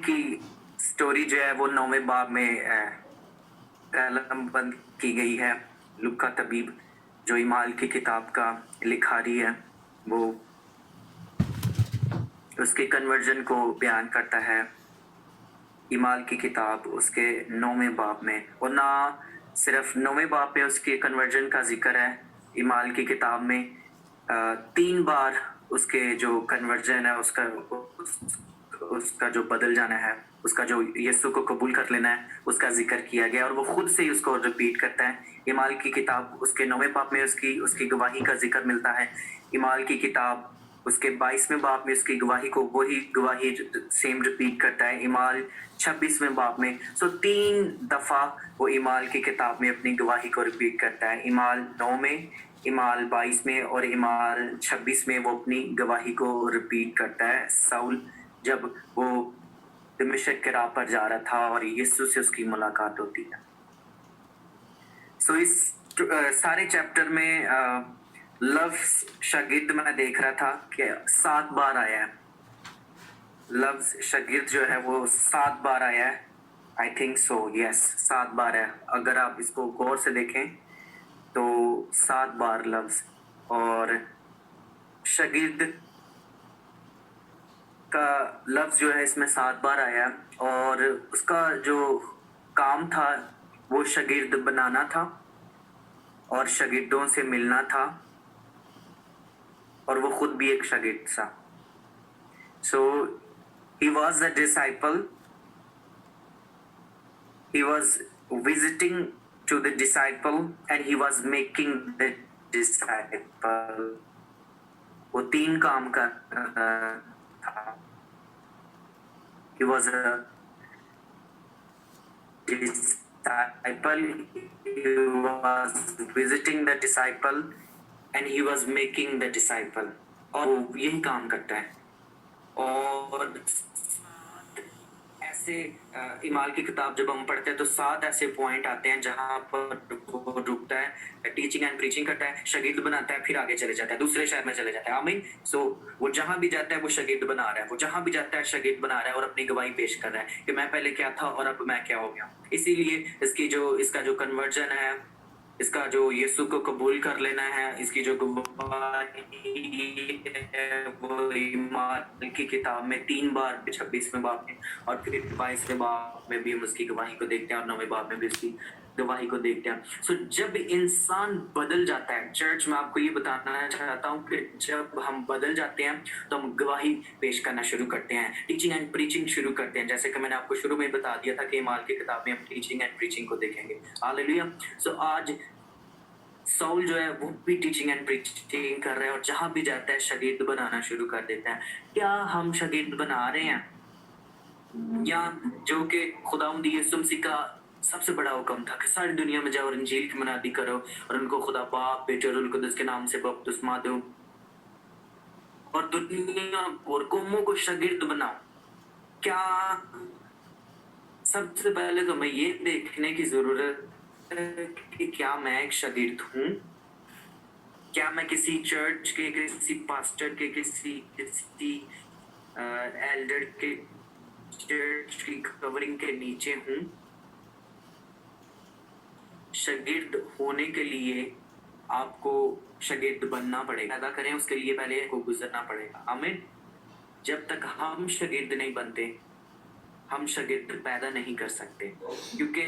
की स्टोरी जो है वो 9वें बाब में कलमबंद की गई है। लुक्का तबीब जो ईमाल की किताब का लिखारी है, वो उसके कन्वर्जन को बयान करता है ईमाल की किताब उसके 9वें बाब में। और ना सिर्फ 9वें बाब पे उसके कन्वर्जन का जिक्र है, ईमाल की किताब में 3 बार उसके जो कन्वर्जन है उसका जो बदल जाना है, उसका जो यीशु को कबूल कर लेना है, उसका जिक्र किया गया और वो खुद से ही उसको रिपीट करता है। ईमाल की किताब उसके 9वें बाब में उसकी गवाही का जिक्र मिलता है। ईमाल की किताब उसके 22वें बाब में उसकी गवाही को वही गवाही सेम रिपीट करता है ईमाल 26वें बाब में। सो 3 दफा वो ईमाल की किताब में अपनी गवाही को रिपीट करता है। ईमाल 9 में, ईमाल 22 में और ईमाल 26 में वो अपनी गवाही को रिपीट करता है। साउल जब वो दमिश्क के राह पर जा रहा था और यीशु से उसकी मुलाकात होती है। सो इस सारे चैप्टर में लफ्ज शागिर्द मैं देख रहा था कि 7 बार आया है। लफ्ज शागिर्द जो है वो 7 बार आया है। आई थिंक सो, यस 7 बार है। अगर आप इसको गौर से देखें तो 7 बार लफ्ज और शागिर्द का लफ्ज जो है इसमें 7 बार आया और उसका जो काम था वो शागिर्द बनाना था और शागिर्दों से मिलना था और वो खुद भी एक शागिर्द था। सो he was a disciple, he was visiting to the disciple and he was making the disciple. वो 3 काम कर रहा था। He was a disciple, he was visiting the disciple and he was making the disciple. और वो यही काम करता है। और ऐसे ईमाल की किताब जब हम पढ़ते हैं तो 7 ऐसे पॉइंट आते हैं जहां पर वो रुकता है, टीचिंग एंड प्रीचिंग करता है, शागिर्द बनाता है, फिर आगे चले जाता है, दूसरे शहर में चले जाता है। आमीन। सो वो जहां भी जाता है वो शागिर्द बना रहा है, वो जहां भी जाता है शागिर्द बना रहा है और अपनी गवाही पेश कर रहा है कि मैं पहले क्या था और अब मैं क्या हो गया। इसीलिए इसका जो कन्वर्जन है, इसका जो यीशु को कबूल कर लेना है, इसकी जो गवाही है वो ईमाल की किताब में 3 बार 26वें बाब में और फिर 22वें बाब में भी हम उसकी गवाही को देखते हैं और 9वें बाब में भी उसकी गवाही को देखते हैं। सो जब इंसान बदल जाता है, चर्च में आपको ये बताना चाहता हूँ कि जब हम बदल जाते हैं तो हम गवाही पेश करना शुरू करते हैं, टीचिंग एंड प्रीचिंग शुरू करते हैं। जैसे कि मैंने आपको शुरू में बता दिया था कि ईमाल की किताब में हम टीचिंग एंड प्रीचिंग को देखेंगे। हालेलुया। सो आज साउल जो है वो भी टीचिंग एंड प्रीचिंग कर रहा है और जहां भी जाता है शागिर्द बनाना शुरू कर देता है। क्या हम शागिर्द बना रहे हैं? या जो कि खुदावंद यीशु मसीह का सबसे बड़ा हुक्म था कि सारी दुनिया में जाओ और इंजील की मनादी करो और उनको खुदा बाप बेटे और रूह कुदस के नाम से बपतिस्मा दो और दुनिया और कौमों को शागिर्द बनाओ। क्या सबसे पहले तो मैं ये देखने की जरूरत है कि क्या मैं एक शागिर्द हूँ? क्या मैं किसी चर्च के, किसी पास्टर के, किसी एल्डर के चर्च की कवरिंग के नीचे हूँ? शागिर्द होने के लिए आपको शागिर्द बनना पड़ेगा। अदा करें उसके लिए पहले को गुजरना पड़ेगा। आमीन। जब तक हम शागिर्द नहीं बनते हम शागिर्द पैदा नहीं कर सकते, क्योंकि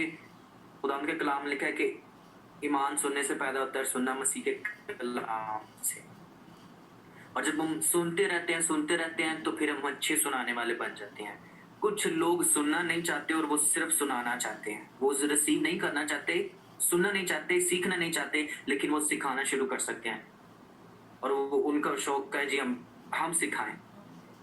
खुदा के कलाम में लिखा है कि ईमान सुनने से पैदा होता है, सुनना मसीह के कलाम से। और जब हम सुनते रहते हैं तो फिर हम अच्छे सुनाने वाले बन जाते हैं। कुछ लोग सुनना नहीं चाहते और वो सिर्फ सुनाना चाहते हैं। वो रिसीव नहीं करना चाहते, सुनना नहीं चाहते, सीखना नहीं चाहते, लेकिन वो सिखाना शुरू कर सकते हैं। और वो उनका शौक है जी हम सिखाएं,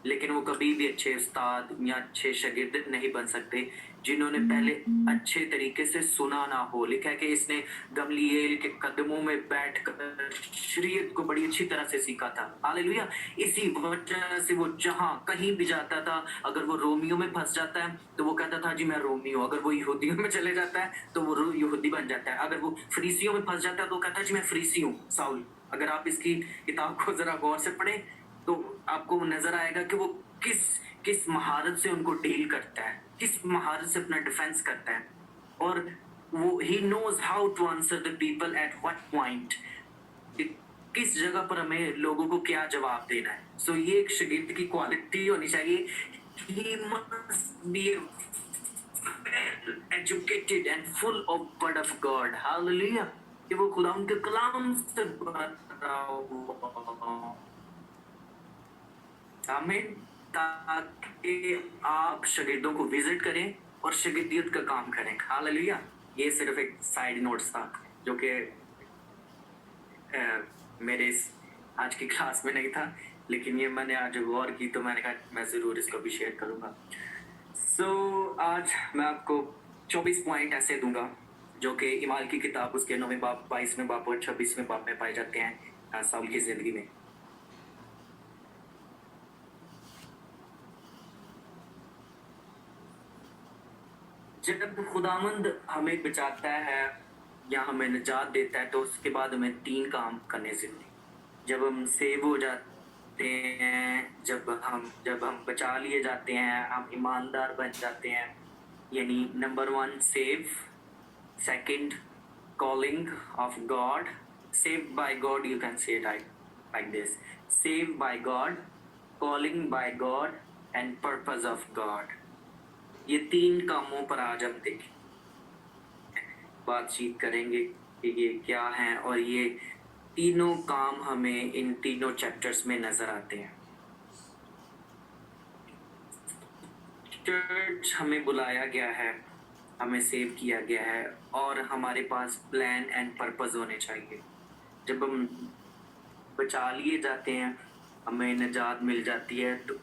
लेकिन वो कभी भी अच्छे उस्ताद या अच्छे शागिर्द नहीं बन सकते, जिन्होंने पहले अच्छे तरीके से सुना ना हो। लिखा है कि इसने गमलीएल के कदमों में बैठकर शरीयत को बड़ी अच्छी तरह से सीखा था। हालेलुया। इसी वजह से वो जहां कहीं भी जाता था, अगर वो रोमियो में फंस जाता है तो वो कहता था जी मैं रोमी हूँ। अगर वो यहूदियों में चले जाता है तो वो यहूदी बन जाता है। अगर वो फरीसियों में फंस जाता है तो कहता है जी मैं फरीसी हूँ, साउल। अगर आप इसकी किताब को जरा गौर से पढ़ें तो आपको नजर आएगा कि वो किस किस महारत से उनको डील करता है, किस महारत से अपना डिफेंस करता है। और वो ही knows how to answer the people at what point, किस जगह पर हमें लोगों को क्या जवाब देना है। सो ये एक शागिर्द की क्वालिटी होनी चाहिए। He must be educated and full of word of God. Hallelujah. कि वो खुदा उनके कलाम से भरा हुआ। आमीन। ताकि आप शागिर्दों को विजिट करें और शागिर्दियत का काम करें। हालेलुया। ये सिर्फ एक साइड नोट्स था जो कि मेरे आज की क्लास में नहीं था, लेकिन ये मैंने आज गौर की तो मैंने कहा मैं ज़रूर इसको भी शेयर करूँगा। आज मैं आपको 24 पॉइंट ऐसे दूंगा जो कि इमाल की किताब उसके 9वें बाब, 22वें बाब और 26वें बाब में पाए जाते हैं साउल की ज़िंदगी में। जब खुदावंद हमें बचाता है या हमें निजात देता है तो उसके बाद हमें 3 काम करने ज़रूरी। जब हम सेव हो जाते हैं, जब हम बचा लिए जाते हैं, हम ईमानदार बन जाते हैं, यानी number 1 save, second calling of God, saved by God, you can say it like this: saved by God, calling by God and purpose of God। ये 3 कामों पर आज हम बातचीत करेंगे कि ये क्या हैं, और ये तीनों काम हमें इन तीनों चैप्टर्स में नजर आते हैं। चर्च हमें बुलाया गया है, हमें सेव किया गया है, और हमारे पास प्लान एंड पर्पस होने चाहिए। जब हम बचा लिए जाते हैं, हमें निजात मिल जाती है, तो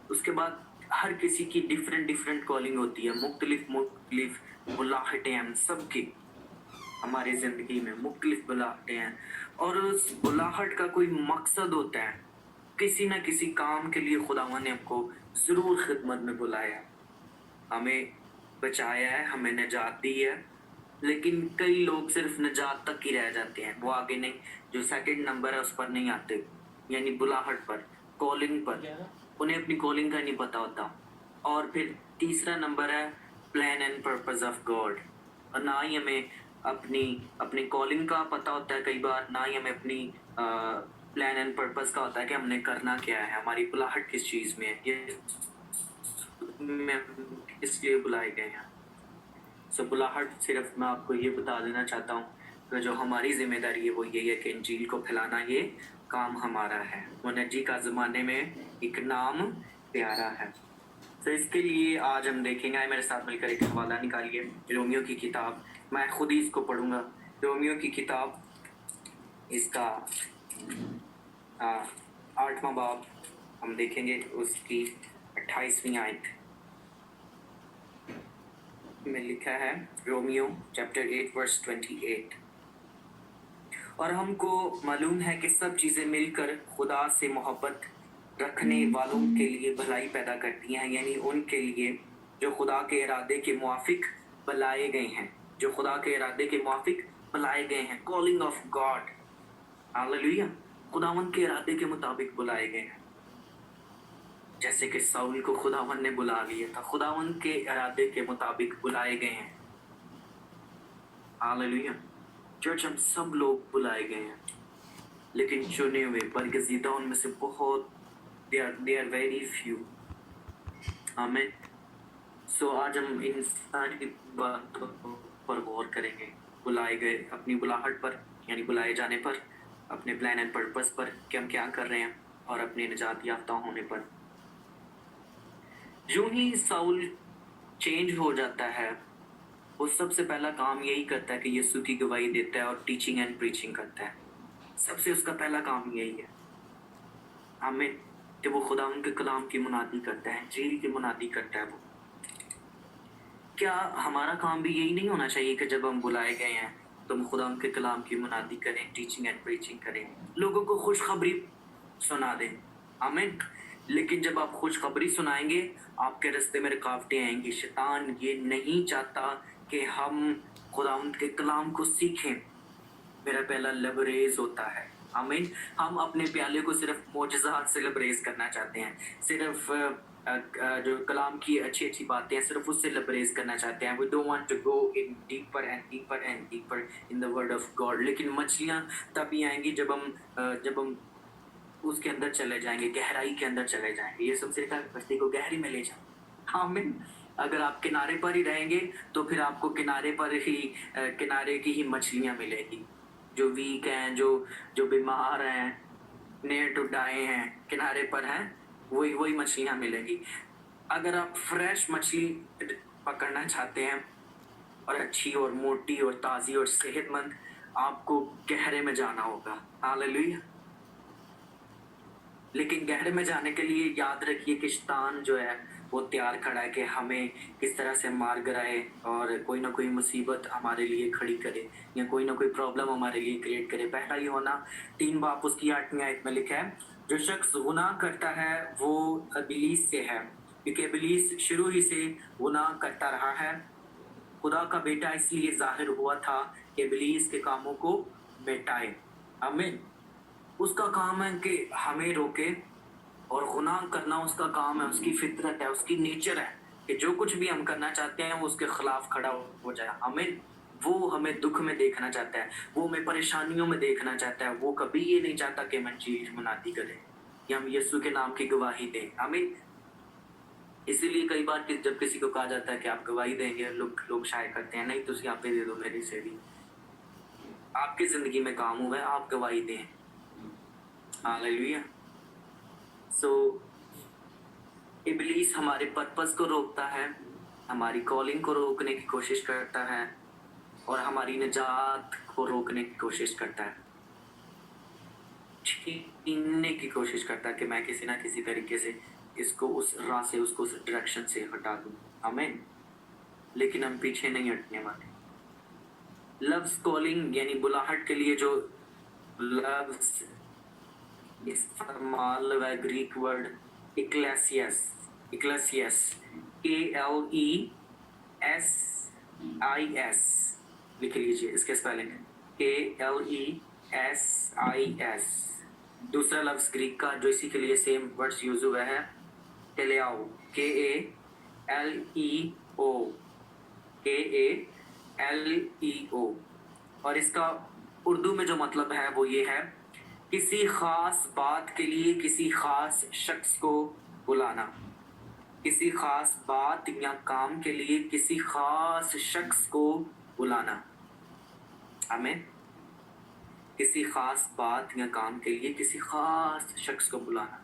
उसके बाद हर किसी की डिफरेंट कॉलिंग होती है। मुख्तलिफ बुलाहटें हैं सबकी, हमारी ज़िंदगी में मुख्तलिफ बुलाहटें हैं, और उस बुलाहट का कोई मकसद होता है। किसी न किसी काम के लिए खुदावन ने हमको ज़रूर खिदमत में बुलाया, हमें बचाया है, हमें निजात दी है। लेकिन कई लोग सिर्फ निजात तक ही रह जाते हैं, वो आगे नहीं, जो सेकंड नंबर है उस पर नहीं आते, यानी बुलाहट पर, कॉलिंग पर, उन्हें अपनी कॉलिंग का नहीं पता होता। और फिर तीसरा नंबर है plan and purpose of God. और ना ही हमें अपनी कॉलिंग का पता होता है कई बार, ना ही हमें अपनी प्लान एंड पर्पस का होता है कि हमने करना क्या है, हमारी बुलाहट किस चीज़ में है, ये किस लिए बुलाए गए हैं। बुलाहट सिर्फ मैं आपको ये बता देना चाहता हूँ कि जो हमारी जिम्मेदारी है वो ये है कि इंजील को फैलाना, ये काम हमारा है। मुनज्जी का ज़माने में एक नाम प्यारा है। तो इसके लिए आज हम देखेंगे, आए मेरे साथ मिलकर एक हवाला निकालिए, रोमियो की किताब। मैं खुद ही इसको पढ़ूंगा। रोमियो की किताब, इसका 8वां बाब हम देखेंगे, उसकी 28वीं आयत में लिखा है, रोमियो चैप्टर 8 वर्स 28। और हमको मालूम है कि सब चीज़ें मिलकर खुदा से मोहब्बत रखने वालों के लिए भलाई पैदा करती हैं, यानी उनके लिए जो खुदा के इरादे के मुआफिक बुलाए गए हैं, जो खुदा के इरादे के मुआफिक बुलाए गए हैं। Calling of God, hallelujah. खुदावन के इरादे के मुताबिक बुलाए गए हैं। जैसे कि साउल को खुदावन ने बुला लिया था, खुदावन के इरादे के मुताबिक बुलाए गए हैं। हालेलुया। चर्च, हम सब लोग बुलाए गए हैं, लेकिन चुने हुए, बरगज़ीदा उनमें से बहुत, they are very few। आमीन। आज हम इन सारी बातों पर गौर करेंगे। बुलाए गए, अपनी बुलाहट पर, यानी बुलाए जाने पर, अपने प्लान एंड पर्पस पर कि हम क्या कर रहे हैं, और अपने निजात याफ्ता होने पर। यूं ही साउल चेंज हो जाता है, वो सबसे पहला काम यही करता है कि यीशु की गवाही देता है और टीचिंग एंड प्रीचिंग करता है। सबसे उसका पहला काम यही है। आमीन। कि वो खुदा उनके कलाम की मुनादी करता है, इंजील की मुनादी करता है। वो क्या हमारा काम भी यही नहीं होना चाहिए कि जब हम बुलाए गए हैं तो हम खुदा के कलाम की मुनादी करें, टीचिंग एंड प्रीचिंग करें, लोगों को खुशखबरी सुना दें। आमीन। लेकिन जब आप खुशखबरी सुनाएंगे, आपके रास्ते में रुकावटें आएंगी। शैतान ये नहीं चाहता कि हम खुदा के कलाम को सीखें। मेरा पहला लबरेज होता है। आमीन। हम अपने प्याले को सिर्फ मोजज़ात से लबरेज करना चाहते हैं, सिर्फ जो कलाम की अच्छी अच्छी बातें हैं सिर्फ उससे लबरेज करना चाहते हैं। We don't want to go in deeper and deeper and deeper in the word of God. लेकिन मछलियां तभी आएंगी जब हम उसके अंदर चले जाएंगे, गहराई के अंदर चले जाएंगे। ये सबसे कहा कश्ती को गहरी में ले जाओ। आमीन। अगर आप किनारे पर ही रहेंगे तो फिर आपको किनारे पर ही किनारे की ही मछलियां मिलेगी। जो वीक हैं, जो बीमार हैं, नियर टू डाई हैं, किनारे पर हैं, वही मछलियां मिलेंगी। अगर आप फ्रेश मछली पकड़ना चाहते हैं और अच्छी और मोटी और ताज़ी और सेहतमंद, आपको गहरे में जाना होगा। हालेलुया। लेकिन गहरे में जाने के लिए याद रखिए कि शैतान जो है वो तैयार खड़ा है कि हमें किस तरह से मार गिराए और कोई ना कोई मुसीबत हमारे लिए खड़ी करे या कोई ना कोई प्रॉब्लम हमारे लिए क्रिएट करे। पहला यूहन्ना 3 बाब उसकी 8वीं आयत में लिखा है, जो शख्स गुनाह करता है वो इब्लीस से है, क्योंकि इब्लीस शुरू ही से गुनाह करता रहा है। खुदा का बेटा इसलिए जाहिर हुआ था कि इब्लीस के कामों को मिटाए। आमीन। उसका काम है कि हमें रोके, और गुनाह करना उसका काम है, उसकी फितरत है, उसकी नेचर है कि जो कुछ भी हम करना चाहते हैं वो उसके खिलाफ खड़ा हो जाए। हमें वो हमें दुख में देखना चाहता है, वो हमें परेशानियों में देखना चाहता है। वो कभी ये नहीं चाहता कि हम इंजील मुनादी करें या हम यीशु के नाम की गवाही दें। आमीन। इसीलिए कई बार जब किसी को कहा जाता है कि आप गवाही देंगे, लोग शायद करते हैं, नहीं तो यहाँ पे दे दो मेरे से भी, आपकी जिंदगी में काम हुआ है, आप गवाही दें। हालेलुया। सो इब्लीस हमारे पर्पस को रोकता है, हमारी कॉलिंग को रोकने की कोशिश करता है और हमारी निजात को रोकने की कोशिश करता है, छीनने की कोशिश करता है कि मैं किसी ना किसी तरीके से इसको उस राह से, उसको उस डायरेक्शन से हटा दूं। आमीन। लेकिन हम पीछे नहीं हटने वाले। लव्स कॉलिंग यानी बुलाहट के लिए जो लव्स इस्तेमाल हुआ है, ग्रीक वर्ड इक्लेसियस, इक्लेसियस, KLESIS लिख लीजिए इसके स्पेलिंग, KLESIS। दूसरा लफ्ज ग्रीक का जो इसी के लिए सेम वर्ड्स यूज हुआ है, टेलेओ, KALEO, KALEO। और इसका उर्दू में जो मतलब है वो ये है, किसी खास बात के लिए किसी खास शख्स को बुलाना, किसी खास बात या काम के लिए किसी खास शख्स को बुलाना। आमीन। किसी खास बात या काम के लिए किसी खास शख्स को बुलाना।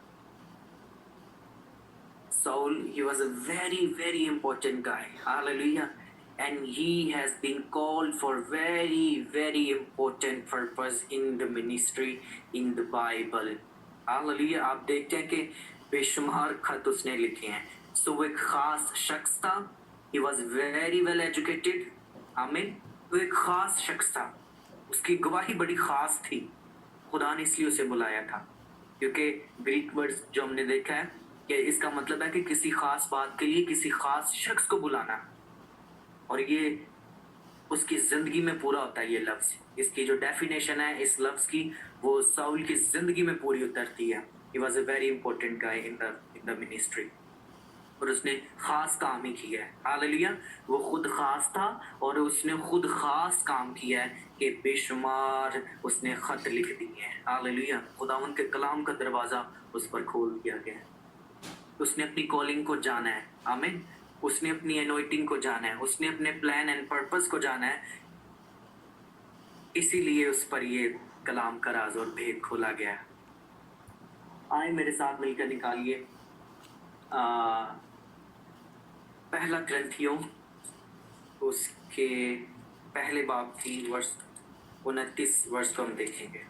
Saul, he was a very, very important guy. Hallelujah. And he has been called for very, very important purpose in the ministry, in the Bible. Hallelujah. आप देखते हैं कि बेशुमार खत उसने लिखे हैं। So वो एक खास शख्स था। He was very well educated. आमीन। वो एक खास शख्स था, उसकी गवाही बड़ी खास थी। खुदा ने इसलिए उसे बुलाया था, क्योंकि ग्रीक वर्ड्स जो हमने देखा है कि इसका मतलब है कि किसी खास बात के लिए किसी खास शख्स को बुलाना, और ये उसकी जिंदगी में पूरा होता है। ये लफ्ज, इसकी जो डेफिनेशन है इस लफ्ज की, वो साउल की जिंदगी में पूरी उतरती है। He was a very important guy in the ministry. और उसने खास काम ही किया है। हालेलुया। वो खुद खास था और उसने खुद खास काम किया है कि बेशुमार उसने खत लिख दिए हैं। हालेलुया। खुदावंद के कलाम का दरवाजा उस पर खोल दिया गया है। उसने अपनी कॉलिंग को जाना है। आमीन। उसने अपनी एनोइटिंग को जाना है, उसने अपने प्लान एंड पर्पस को जाना है, इसीलिए उस पर ये कलाम का राज और भेद खोला गया है। आए मेरे साथ मिलकर निकालिए पहला ग्रंथियों उसके पहले बाब की वर्ष 29 वर्ष को हम देखेंगे।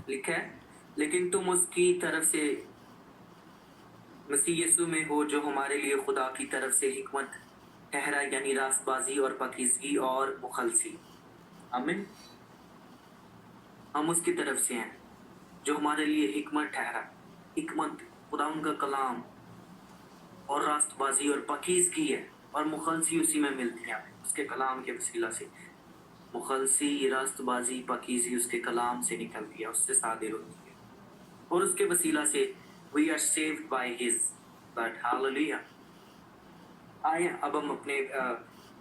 लिखा है, लेकिन तुम उसकी तरफ से मसीह यीशु में हो जो हमारे लिए खुदा की तरफ से हिकमत ठहरा, यानी रास्तबाजी और पाकीज़गी और मुखलसी। आमीन। हम उसकी तरफ से हैं जो हमारे लिए हिकमत ठहरा। हिकमत खुदा उनका कलाम और रास्तबाजी और पाकीज़गी है, और मुखलसी उसी में मिलती है हमें उसके कलाम के वसीला से। मुखलसी, रास्तबाजी, पाकीज़गी उसके कलाम से निकलती है, उससे सादिर होती है, और उसके वसीला से we are saved by his blood. Hallelujah. आइए अब हम अपने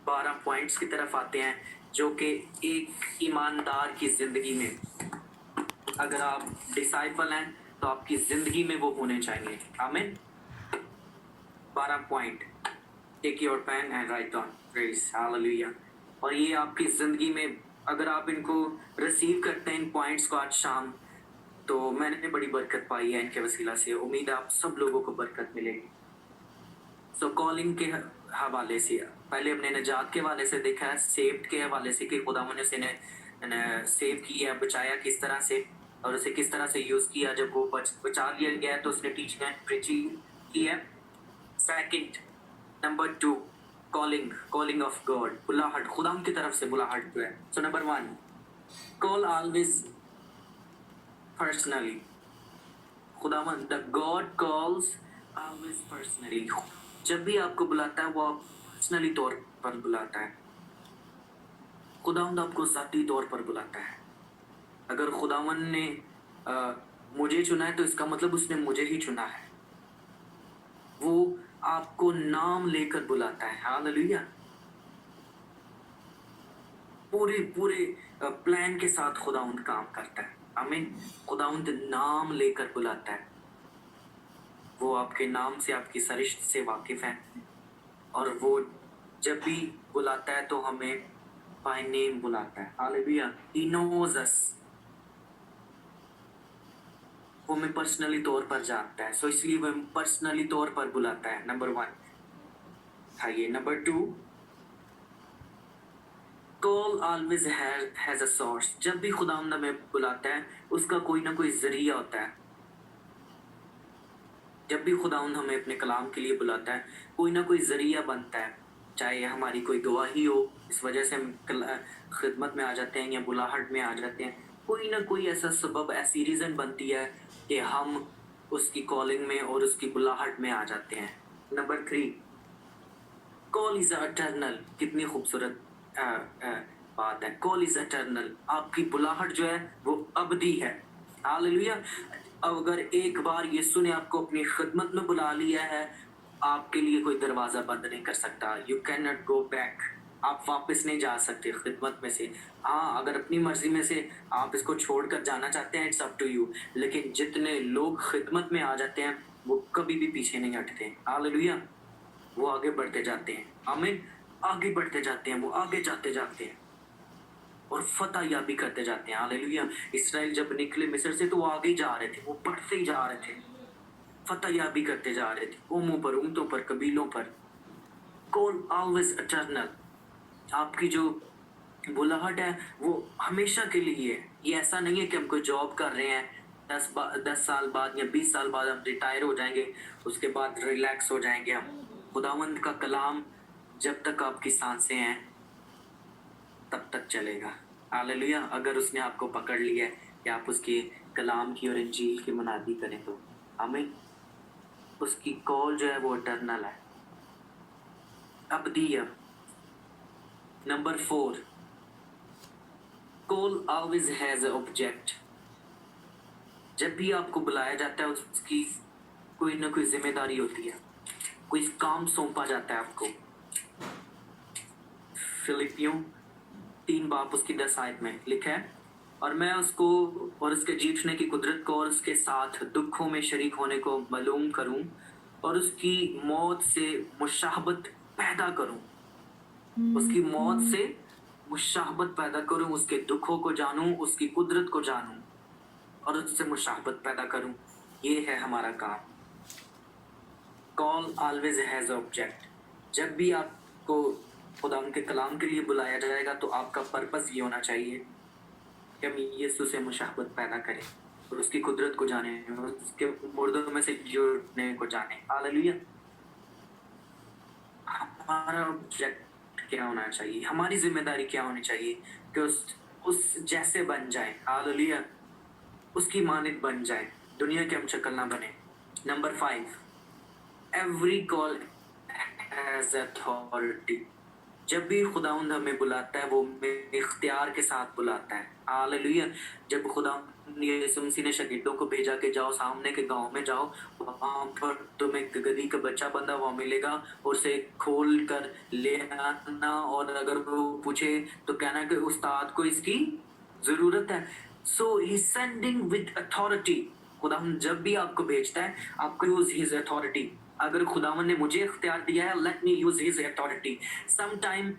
12 पॉइंट्स की तरफ आते हैं जो कि एक ईमानदार की जिंदगी में, अगर आप डिसाइपल हैं तो आपकी जिंदगी में वो होने चाहिए। आमीन। 12 point, take your pen and write on. Praise hallelujah. और ये आपकी जिंदगी में अगर आप इनको रिसीव करते हैं इन पॉइंट्स को आज शाम, तो मैंने बड़ी बरकत पाई है इनके वसीला से। उम्मीद है आप सब लोगों को बरकत मिलेगी। सो कॉलिंग के हवाले से पहले हमने नजात के हवाले से देखा है, सेव्ड के हवाले से कि खुदा ने उसे सेव किया, बचाया किस तरह से, और उसे किस तरह से यूज किया। जब वो बचा लिया गया तो उसने टीचिंग एंड प्रीचिंग की है। Second, number 2, calling of God, बुलाहट, खुदा की तरफ से बुलाहट जो है। So number 1, call always personally. खुदावन the God calls always personally. जब भी आपको बुलाता है वो पर्सनली तौर पर बुलाता है। खुदावंद आपको ज़ाती तौर पर बुलाता है। अगर खुदावन ने मुझे चुना है तो इसका मतलब उसने मुझे ही चुना है। वो आपको नाम लेकर बुलाता है। हालेलुया। पूरे प्लान के साथ खुदावंद काम करता है। आमीन। खुदावंद नाम लेकर बुलाता है। वो आपके नाम से, आपकी सरिश्त से वाकिफ है, और वो जब भी बुलाता है तो हमें बाय नेम बुलाता है। हालेलुया। He knows us। वो हमें पर्सनली तौर पर जानता है, सो इसलिए वो पर्सनली तौर पर बुलाता है। नंबर 1 था ये। Number 2, call always has a source. जब भी खुदावंद हमें बुलाता है उसका कोई ना कोई जरिया होता है। जब भी खुदावंद हमें अपने कलाम के लिए बुलाता है कोई ना कोई जरिया बनता है, चाहे हमारी कोई गवाही हो, इस वजह से हम खिदमत में आ जाते हैं या बुलाहट में आ जाते हैं। कोई ना कोई ऐसा सबब, ऐसी रीज़न बनती है कि हम उसकी कॉलिंग में और उसकी बुलाहट में आ जाते हैं। Number 3, call is eternal. कितनी खूबसूरत बात है। Call is eternal. आपकी बुलाहट जो है वो अबदी है। हालेलुया। अगर एक बार यीशु ने आपको अपनी खिदमत में बुला लिया है, आपके लिए कोई दरवाज़ा बंद नहीं कर सकता। You can not go back. आप वापस नहीं जा सकते खिदमत में से। हाँ, अगर अपनी मर्जी में से आप इसको छोड़कर जाना चाहते हैं, इट्स अप टू यू। लेकिन जितने लोग खिदमत में आ जाते हैं वो कभी भी पीछे नहीं हटते। हालेलुया। वो आगे बढ़ते जाते हैं। आमीन। आगे बढ़ते जाते हैं, वो आगे जाते जाते हैं और फतह याबी करते जाते हैं। हालेलुया। इसराइल जब निकले मिस्र से तो वो आगे जा रहे थे, वो बढ़ते ही जा रहे थे, फतह याबी करते जा रहे थे, कौमों पर, उम्मतों पर, कबीलों पर। Call always eternal. आपकी जो बुलाहट है वो हमेशा के लिए है। ये ऐसा नहीं है कि हम कोई जॉब कर रहे हैं, 10 साल बाद या 20 साल बाद हम रिटायर हो जाएंगे, उसके बाद रिलैक्स हो जाएंगे हम। खुदावंद का कलाम जब तक आपकी सांसें हैं तब तक चलेगा। हालेलुया। अगर उसने आपको पकड़ लिया है कि आप उसके कलाम की और इंजील की मुनादी करें तो आमीन। उसकी कॉल जो है वो इटर्नल है, अबदी है। Number 4, call always has a object. जब भी आपको बुलाया जाता है उसकी कोई ना कोई जिम्मेदारी होती है, कोई काम सौंपा जाता है आपको। फिलिपियों 3 बाप उसकी 10 आयत में लिखा है, और मैं उसको और उसके जीतने की कुदरत को और उसके साथ दुखों में शरीक होने को मालूम करूं, और उसकी मौत से मुशाहबत पैदा करूं। उसकी मौत से मुशाहबत पैदा करूं, उसके दुखों को जानूं, उसकी कुदरत को जानूं और उससे मुशाहबत पैदा करूं। ये है हमारा काम। Call always has object. जब भी आपको खुदा उनके कलाम के लिए बुलाया जाएगा तो आपका पर्पस ये होना चाहिए कि हम यीशु से मुशाहबत पैदा करें। और उसकी कुदरत को जाने, उसके मुर्दों में से जी उठने को जाने। हालेलुया। हमारा ऑब्जेक्ट क्या होना चाहिए, हमारी जिम्मेदारी क्या होनी चाहिए कि उस जैसे बन जाए। हालेलुया। उसकी मानित बन जाए, दुनिया की हम शक्ल ना बने। Number 5, every call has authority. जब भी खुदावंद हमें बुलाता है वो हमें इख्तियार के साथ बुलाता है। हालेलुया। जब खुदावंद यीशु मसीह ने शागिर्दों को भेजा कि जाओ सामने के गांव में जाओ, वहां पर तुम्हें एक गदही का बच्चा बंधा हुआ मिलेगा और उसे खोल कर ले आना, और अगर वो पूछे तो कहना कि उस्ताद को इसकी जरूरत है। सो ही सेंडिंग विद अथॉरिटी। खुदावंद जब भी आपको भेजता है, आपको यूज हिज अथॉरिटी। अगर खुदावन ने मुझे इख्तियार दिया है, let me use his authority. Sometime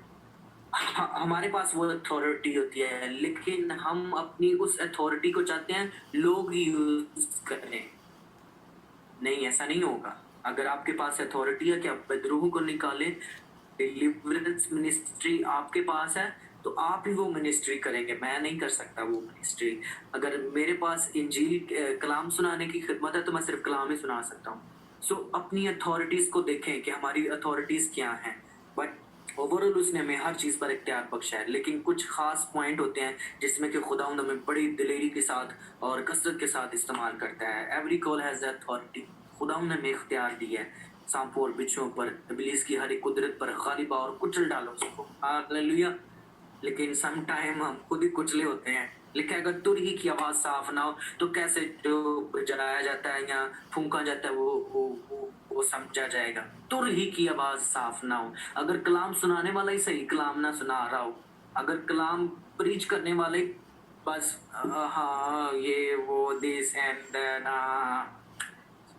हमारे पास वो अथॉरिटी होती है, लेकिन हम अपनी उस अथॉरिटी को चाहते हैं लोग यूज करें। नहीं, ऐसा नहीं होगा। अगर आपके पास अथॉरिटी है कि आप बदरूह को निकालें, डिलीवरेंस मिनिस्ट्री आपके पास है, तो आप ही वो मिनिस्ट्री करेंगे, मैं नहीं कर सकता वो मिनिस्ट्री। अगर मेरे पास इंजील कलाम सुनाने की खिदमत है तो मैं सिर्फ कलाम ही सुना सकता हूँ। सो अपनी अथॉरिटीज को देखें कि हमारी अथॉरिटीज क्या हैं। बट ओवरऑल उसने हमें हर चीज पर इख्तियार बख्शा है, लेकिन कुछ खास पॉइंट होते हैं जिसमें कि खुदावंद हमें बड़ी दिलेरी के साथ और कसरत के साथ इस्तेमाल करता है। Every call has authority. खुदावंद ने हमें इख्तियार दिया है सांपों और बिच्छुओं पर, इब्लीस की हर एक कुदरत पर गालिब और कुचल डालो उसको। हालेलुया। लेकिन सम टाइम हम खुद ही कुचले होते हैं। लिखा है अगर तुरही की आवाज साफ ना हो तो कैसे जो जलाया जाता है या फूंका जाता है वो समझा जाएगा। तुरही की आवाज साफ ना हो। अगर कलाम सुनाने वाला ही सही कलाम ना सुना रहा हो, अगर कलाम प्रीच करने वाले बस हाँ ये वो दिस एंड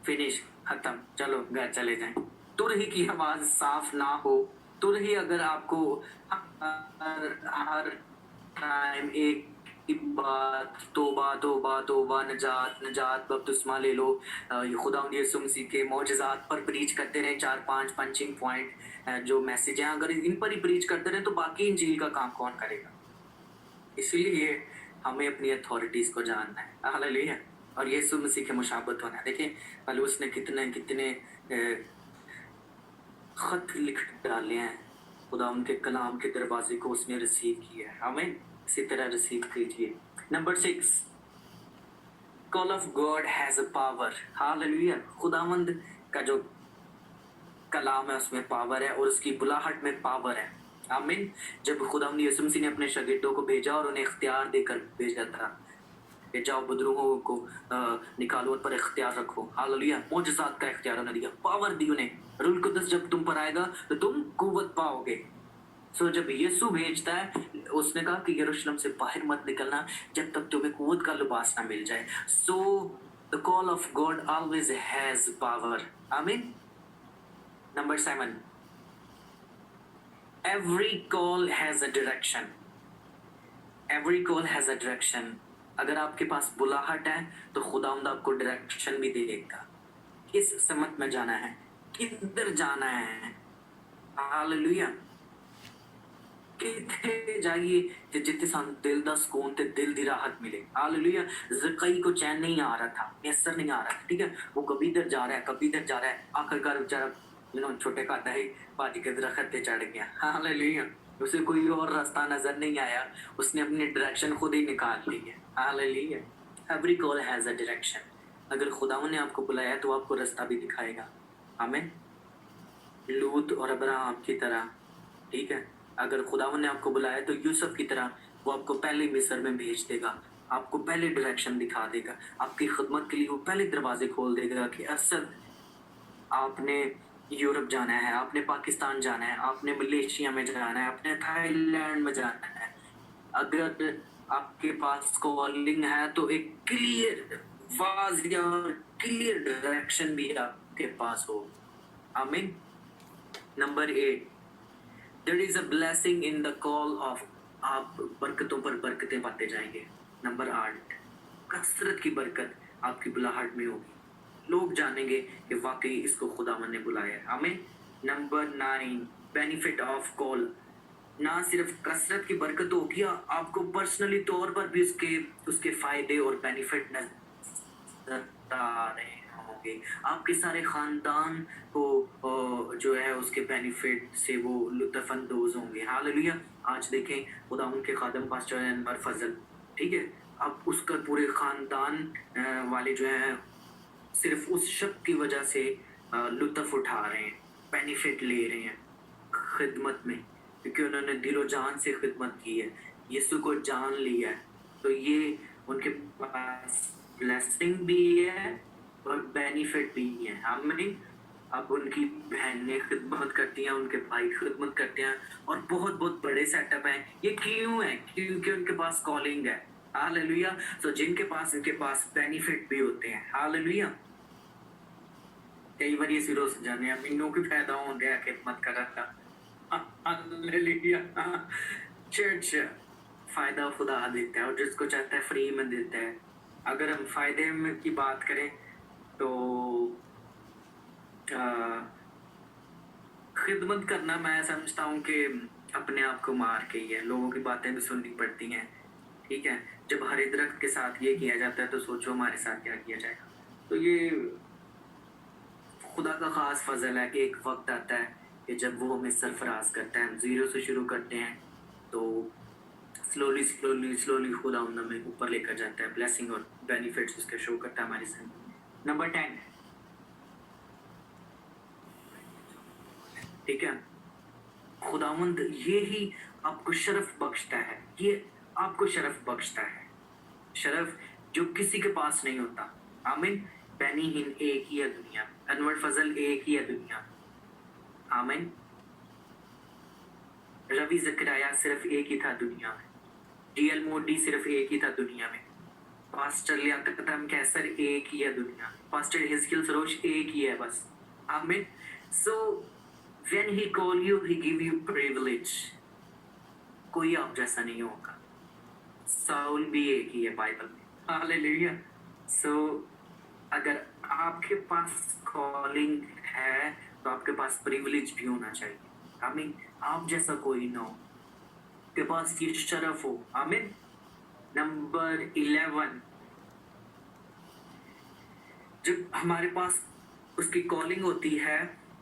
फिनिश खत्म, चलो घर चले जाएं, तुरही की आवाज साफ ना हो, तुरही अगर आपको हर टाइम एक ही बात तोबा तोबा तोबा नजात नजात बपतिस्मा ले लो, खुदावंद यीशु मसीह के मौजज़ात पर प्रीच करते रहे, 4-5 पंचिंग पॉइंट जो मैसेज हैं, अगर इन पर ही प्रीच करते रहे तो बाकी इंजील का काम कौन करेगा। इसलिए हमें अपनी अथॉरिटीज को जानना है। हालेलुया। और यीशु मसीह के मुशाबत होना है। देखिए पौलुस ने कितने कितने खत लिख डाले हैं, खुदा उनके कलाम के दरवाजे को उसने रिसीव किया है। हमें इसी तरह रिसीव कीजिए। Number 6, call of God has a power. Hallelujah. खुदावंद का जो कलाम है उसमें पावर है और उसकी बुलाहट में पावर है। आमीन। जब खुदावंद यीशु मसीह ने अपने शागिर्दों को भेजा और उन्हें इख्तियार देकर भेजा था कि जाओ बुजुर्गों को निकालो, उन पर इख्तियार रखो। हालेलुया। मौजज़ात का इख्तियार उन्हें दिया, पावर दी उन्हें। रूल कुदस जब तुम पर आएगा तो तुम कुव्वत पाओगे। सो जब यीशु भेजता है, उसने कहा कि यरूशलेम से बाहर मत निकलना जब तक तुम्हें कुव्वत का लिबास ना मिल जाए। So the call of God always has power. आमीन। Number 7, every call has a direction. Every call has a direction. अगर आपके पास बुलाहट है तो खुदावंद आपको डायरेक्शन भी देगा, किस समत में जाना है, किधर जाना है। हालेलुया। किथे जाइए ते जिथे सानू दिल दा सुकून ते दिल दी राहत मिले। हालेलुया। ज़कई को चैन नहीं आ रहा था, मैसर नहीं आ रहा था, ठीक है, वो कभी इधर जा रहा है कभी इधर जा रहा है, आखिरकार बेचारा छोटे का दही पाज के दरख्त पे चढ़ गया। हालेलुया। उसे कोई और रास्ता नजर नहीं आया, उसने अपनी डायरेक्शन खुद ही निकाल ली है। Hallelujah. Every call has a direction. अगर खुदावन ने आपको बुलाया तो आपको रास्ता भी दिखाएगा। आमीन। लूत और अब्राहम की तरह, ठीक है, अगर खुदावन ने आपको बुलाया तो यूसुफ की तरह वो आपको पहले मिस्र में भेज देगा, आपको पहले डायरेक्शन दिखा देगा, आपकी खिदमत के लिए वो पहले दरवाजे खोल देगा कि असद आपने यूरोप जाना है, आपने पाकिस्तान जाना है, आपने मलेशिया में जाना है, आपने थाईलैंड में जाना है। अगर आपके पास कॉलिंग है तो एक क्लियर वाज़िया क्लियर डायरेक्शन भी आपके पास हो। आमीन। Number 8, there is a blessing in the call of. आप बरकतों पर बरकतें पाते जाएंगे। नंबर 8, कसरत की बरकत आपकी बुलाहट में होगी, लोग जानेंगे कि वाकई इसको खुदावन ने बुलाया है। आमीन। Number 9, benefit of call. ना सिर्फ कसरत की बरकत होगी, आपको पर्सनली तौर पर भी उसके फायदे और बेनिफिट नजर आ रहे होंगे, आपके सारे खानदान को जो है उसके बेनिफिट से वो लुत्फ़अंदोज़ होंगे। हालेलुया! आज देखें खुदावंद के खादम पास्टर अनवर फजल, ठीक है, अब उसका पूरे खानदान वाले जो हैं सिर्फ उस शख्स की वजह से लुत्फ़ उठा रहे हैं, बेनिफिट ले रहे हैं खिदमत में, क्योंकि उन्होंने दिलो जान से खिदमत की है, यीशु को जान लिया है। तो ये उनके पास ब्लेसिंग भी है और बेनिफिट भी है। आमीन। अब उनकी बहनें खिदमत करती हैं, उनके भाई खिदमत करते हैं और बहुत-बहुत बड़े सेटअप हैं। ये क्यों है? क्योंकि उनके पास कॉलिंग है। हालेलुया! तो जिनके पास उनके पास बेनिफिट भी होते हैं। हालेलुया! कई बार ये सिरों से जाने मैनू की फायदा होंदे है खिदमत करन दा। हालेलुया! चर्च फायदा खुदा देता है और जिसको चाहता है फ्री में देता है। अगर हम फायदे में की बात करें तो खिदमत करना मैं समझता हूँ कि अपने आप को मार के ही है, लोगों की बातें भी सुननी पड़ती हैं, ठीक है? जब हरे दरख्त के साथ ये किया जाता है तो सोचो हमारे साथ क्या किया जाएगा। तो ये खुदा का ख़ास फ़ज़ल है कि एक वक़्त आता है कि जब वो हमें सरफ़राज़ करता है, हम ज़ीरो से शुरू करते हैं, तो स्लोली खुदा हमें ऊपर लेकर जाता है, ब्लेसिंग और बेनिफिट्स उसके शो करता है हमारी ज़िंदगी। नंबर 10, ठीक है? खुदावंद ये ही आपको शरफ़ बख्शता है, ये आपको शरफ़ बख्शता है। शरफ़ जो किसी के पास नहीं होता। आमीन। बेनी हिन एक ही है दुनिया में, अनवर फजल एक ही है दुनिया में। आमीन। रवि ज़करिया सिर्फ एक ही था दुनिया में। डीएल मोडी सिर्फ एक ही था दुनिया में। पास्टर लियाकत कैसर एक ही है दुनिया में। पास्टर हिजकिल सरोज एक ही है बस। आमीन। So when he call you he give you privilege. कोई आप जैसा नहीं होगा। साउल भी एक ही है बाइबल में। हालेलुया। सो अगर आपके पास कॉलिंग है तो आपके पास प्रिविलेज भी होना चाहिए। आमीन। आप जैसा कोई ना हो, के पास ये शरफ हो। आमीन। नंबर 11, जब हमारे पास उसकी कॉलिंग होती है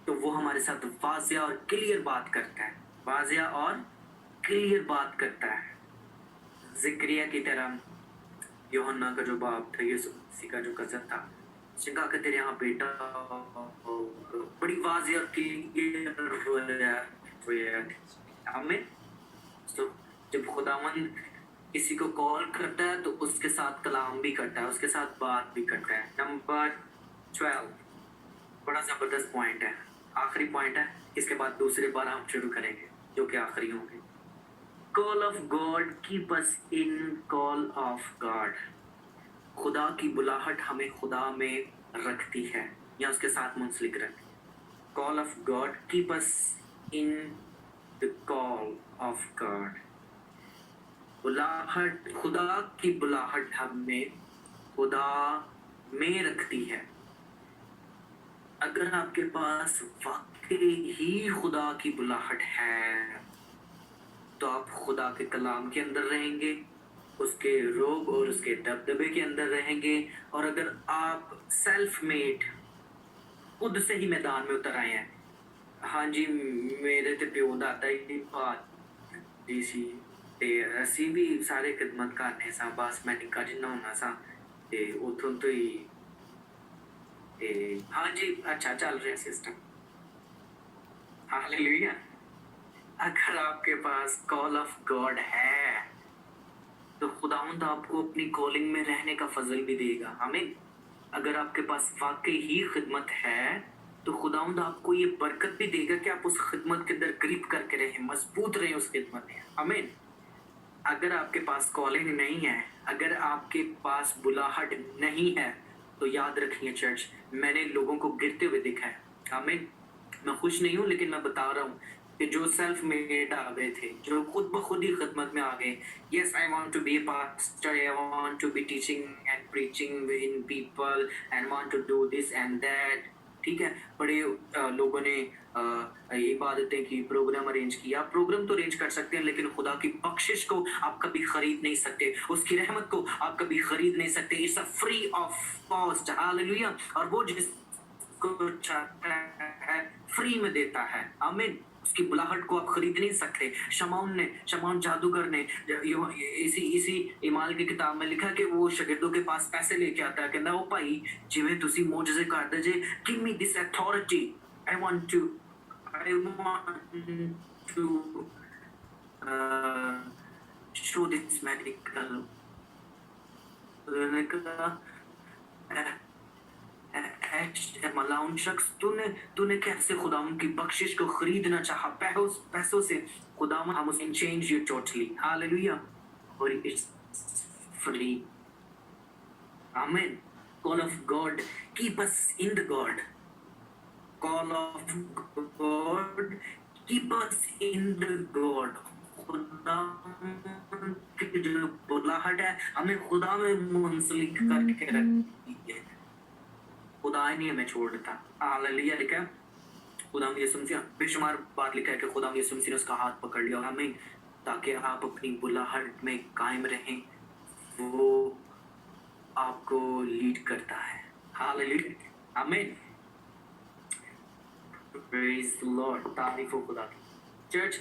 तो वो हमारे साथ वाज़िया और क्लियर बात करता है, वाज़िया और क्लियर बात करता है। ज़िक्रिया की तरह यूहन्ना का जो बाप था, यीशु मसीह का जो कज़न था, उसने कहा कि तेरे यहाँ बेटा बड़ी वाज़िया और क्लियर होया। आमीन। तो जब खुदावंद किसी को कॉल करता है तो उसके साथ कलाम भी करता है, उसके साथ बात भी करता है। नंबर 12, बड़ा ज़बरदस्त पॉइंट है, आखिरी पॉइंट है, इसके बाद दूसरे 12 हम शुरू करेंगे जो कि आखिरी होंगे। Call of God keep us in call of God. खुदा की बुलाहट हमें खुदा में रखती है या उसके साथ मुंसलिक रखती है। Call of God keep us in the call of God. बुलाहट, खुदा की बुलाहट हमें खुदा में रखती है। अगर आपके पास वाकई ही खुदा की बुलाहट है तो आप खुदा के कलाम के अंदर रहेंगे, उसके रोब और उसके दबदबे के अंदर रहेंगे। और अगर आप सेल्फ मेड खुद से ही मैदान में उतर आए हैं, हाँ जी मेरे ते प्यो दादा ही बात जी सी ते ਅਸੀਂ ਵੀ ਸਾਰੇ ਖਿਦਮਤ ਕਰਨੇ ਸਾਂ, ਬਸ ਮੈਂ ਨਿੱਕਾ ਜਿੰਨਾ ਹੁੰਨਾ ਸਾਂ ਤੇ ਉੱਥੋਂ ਤੋਂ ਹੀ ਤੇ हाँ जी अच्छा चल रहा सिस्टम। हालेलुया। अगर आपके पास कॉल ऑफ गॉड है तो खुदावंद आपको अपनी कॉलिंग में रहने का फजल भी देगा। आमीन। अगर आपके पास वाकई ही खिदमत है तो खुदावंद आपको ये बरकत भी देगा कि आप उस खिदमत के अंदर ग्रिप करके रहें, मजबूत रहें उस खिदमत में। आमीन। अगर आपके पास कॉलिंग नहीं है, अगर आपके पास बुलाहट नहीं है तो याद रखिए चर्च, मैंने लोगों को गिरते हुए देखा है। आमीन। मैं खुश नहीं हूँ लेकिन मैं बता रहा हूँ कि जो सेल्फ मेड आ गए थे, जो खुद ब खुद ही खिदमत में आ गए, yes I want to be a pastor, I want to be teaching and preaching in people and want to do this and that, ठीक है। बड़े लोगों ने इबादतें की, प्रोग्राम अरेंज किया। आप प्रोग्राम तो अरेंज कर सकते हैं, लेकिन खुदा की बख्शिश को आप कभी खरीद नहीं सकते, उसकी रहमत को आप कभी खरीद नहीं सकते। It's a free of cost, hallelujah. और वो जिसको चाहता है फ्री में देता है, आमीन। उसकी बुलाहट को आप खरीद नहीं सकते। शमौन जादूगर ने इसी इमाल की किताब में लिखा कि वो शागिर्दों के पास पैसे लेके आता है, कहता ओ भाई जिवें तुसी मोजज़े कर दे जे, give me this authority, I want to show this medical. मलाउन शख्स, तूने कैसे खुदाम की बख्शिश को खरीदना चाहा पैसों से? खुदाम हम उसे change you totally, hallelujah, और it's free, amen. Call of God, keep us in the God. Call of God, keep us in the God. खुदा की जो बुलाहट है हमें खुदा में मुंसलिक करके रखती है। खुदा नहीं हमें छोड़ता, हालेलुया। लिखा है खुदा यीशु मसीह, बेशुमार बात लिखा है कि खुदा यीशु मसीह ने उसका हाथ पकड़ लिया हमें, ताकि आप अपनी बुलाहट में कायम रहें। वो आपको लीड करता है, हालेलुया, आमीन। प्रेज द लॉर्ड, तारीफ हो खुदा की। चर्च,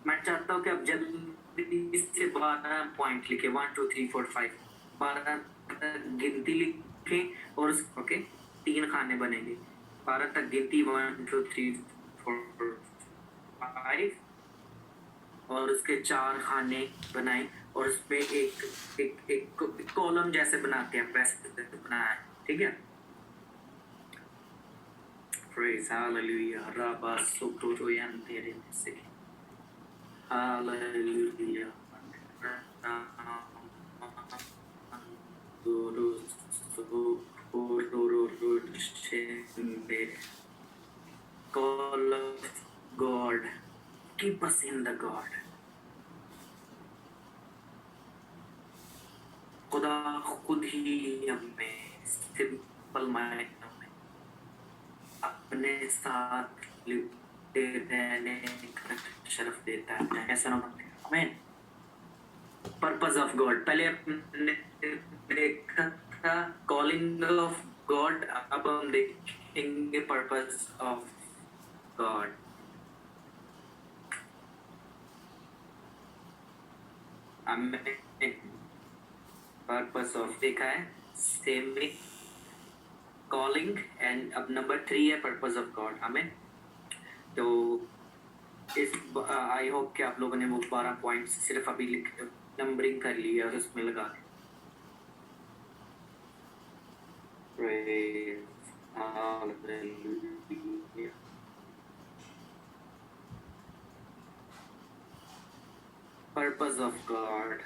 मैं चाहता हूँ कि आप जल्दी से 12 पॉइंट लिखे, 1 2 3 4 5, 12 गिनती लिखें और ओके 3 खाने बनेंगे। 12 तक गिनती, 1 2 3 4 5, और उसके 4 खाने बनाए और उस पे एक कॉलम जैसे बनाते हैं, वैसे बनाया है, ठीक है। Praise, hallelujah. Rabba Sokoro Yantere Seki. Hallelujah. Guru Sokoro Shende. Call of God. Keep us in the God. खुदा खुद ही हमें सिंपल माइंड अपने साथ लिपटे रहने का शर्फ देता है, ऐसा ना आमीन। पर्पस ऑफ गॉड, पहले हमने देखा था कॉलिंग ऑफ गॉड, अब हम देखेंगे पर्पस ऑफ गॉड। आमीन। पर्पस ऑफ देखा है सेम में कॉलिंग, एंड अब नंबर 3 है पर्पस ऑफ गॉड, हमें। तो इस आई होप कि आप लोगों ने वो 12 पॉइंट्स सिर्फ अभी नंबरिंग कर ली है और उसमें लगा दी। पर्पस ऑफ गॉड,